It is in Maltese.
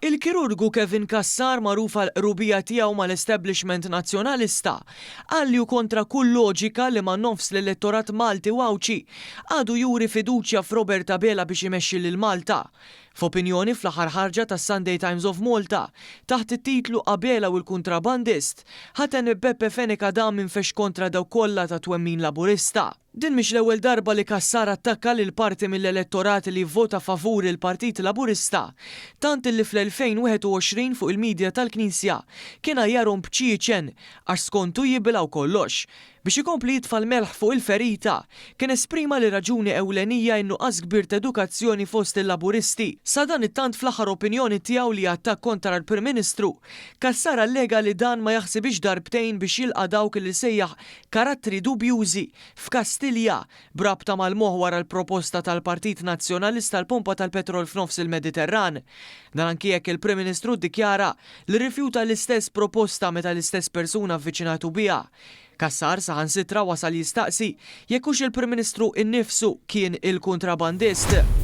Il-kirurgu Kevin Kassar magħruf għal qrubija tiegħu mal-establishment nazzjonalista għalli hu kontra kull loġika li ma' nofs l-elettorat Malti u Awċi għadu juri fiduċja f'Robert Abela biex imexxi lil Malta. F'opinjoni fl-aħħar ħarġa tas-Sunday Times of Malta taħt it-titlu Abela u l-Kuntrabandist ħaten Beppe Fenika dam minfex kontra daw kollha ta' twemmin Laburista. Din mhix l-ewwel darba li Kassar attakka lil parti mill-elettorat li vvota favur il-Partit Laburista, tant li fl-2021 fuq il-medja tal-Knisja kien jarhom b'ċieċen għax skontu jibilgħu kollox. Biex ikompli jitfal melħ fuq il-ferita, kien esprima li raġuni ewlenija innuqqas kbir ta' edukazzjoni fost il-Laburisti. Sa dan it-tant fl-aħħar opinjoni tiegħu li attakk kontra l-Prim Ministru, Kassar allega li dan ma jaħsibx darbtejn biex jilqa' dawk li sejjaħ karattri dubjużi f'Kastilja brabta mal-moħ wara l-proposta tal-Partit Nazzjonalista l-pompa tal-petrol f'nofs il-Mediterran. Dan anki jekk il-Prim Ministru ddikjara li rrifjuta l-istess proposta meta l-istess persuna avviċinatu biha. Kassar saħansitra wasal jistaqsi jekk hux il-Prim Ministru innifsu kien il-kuntrabandist.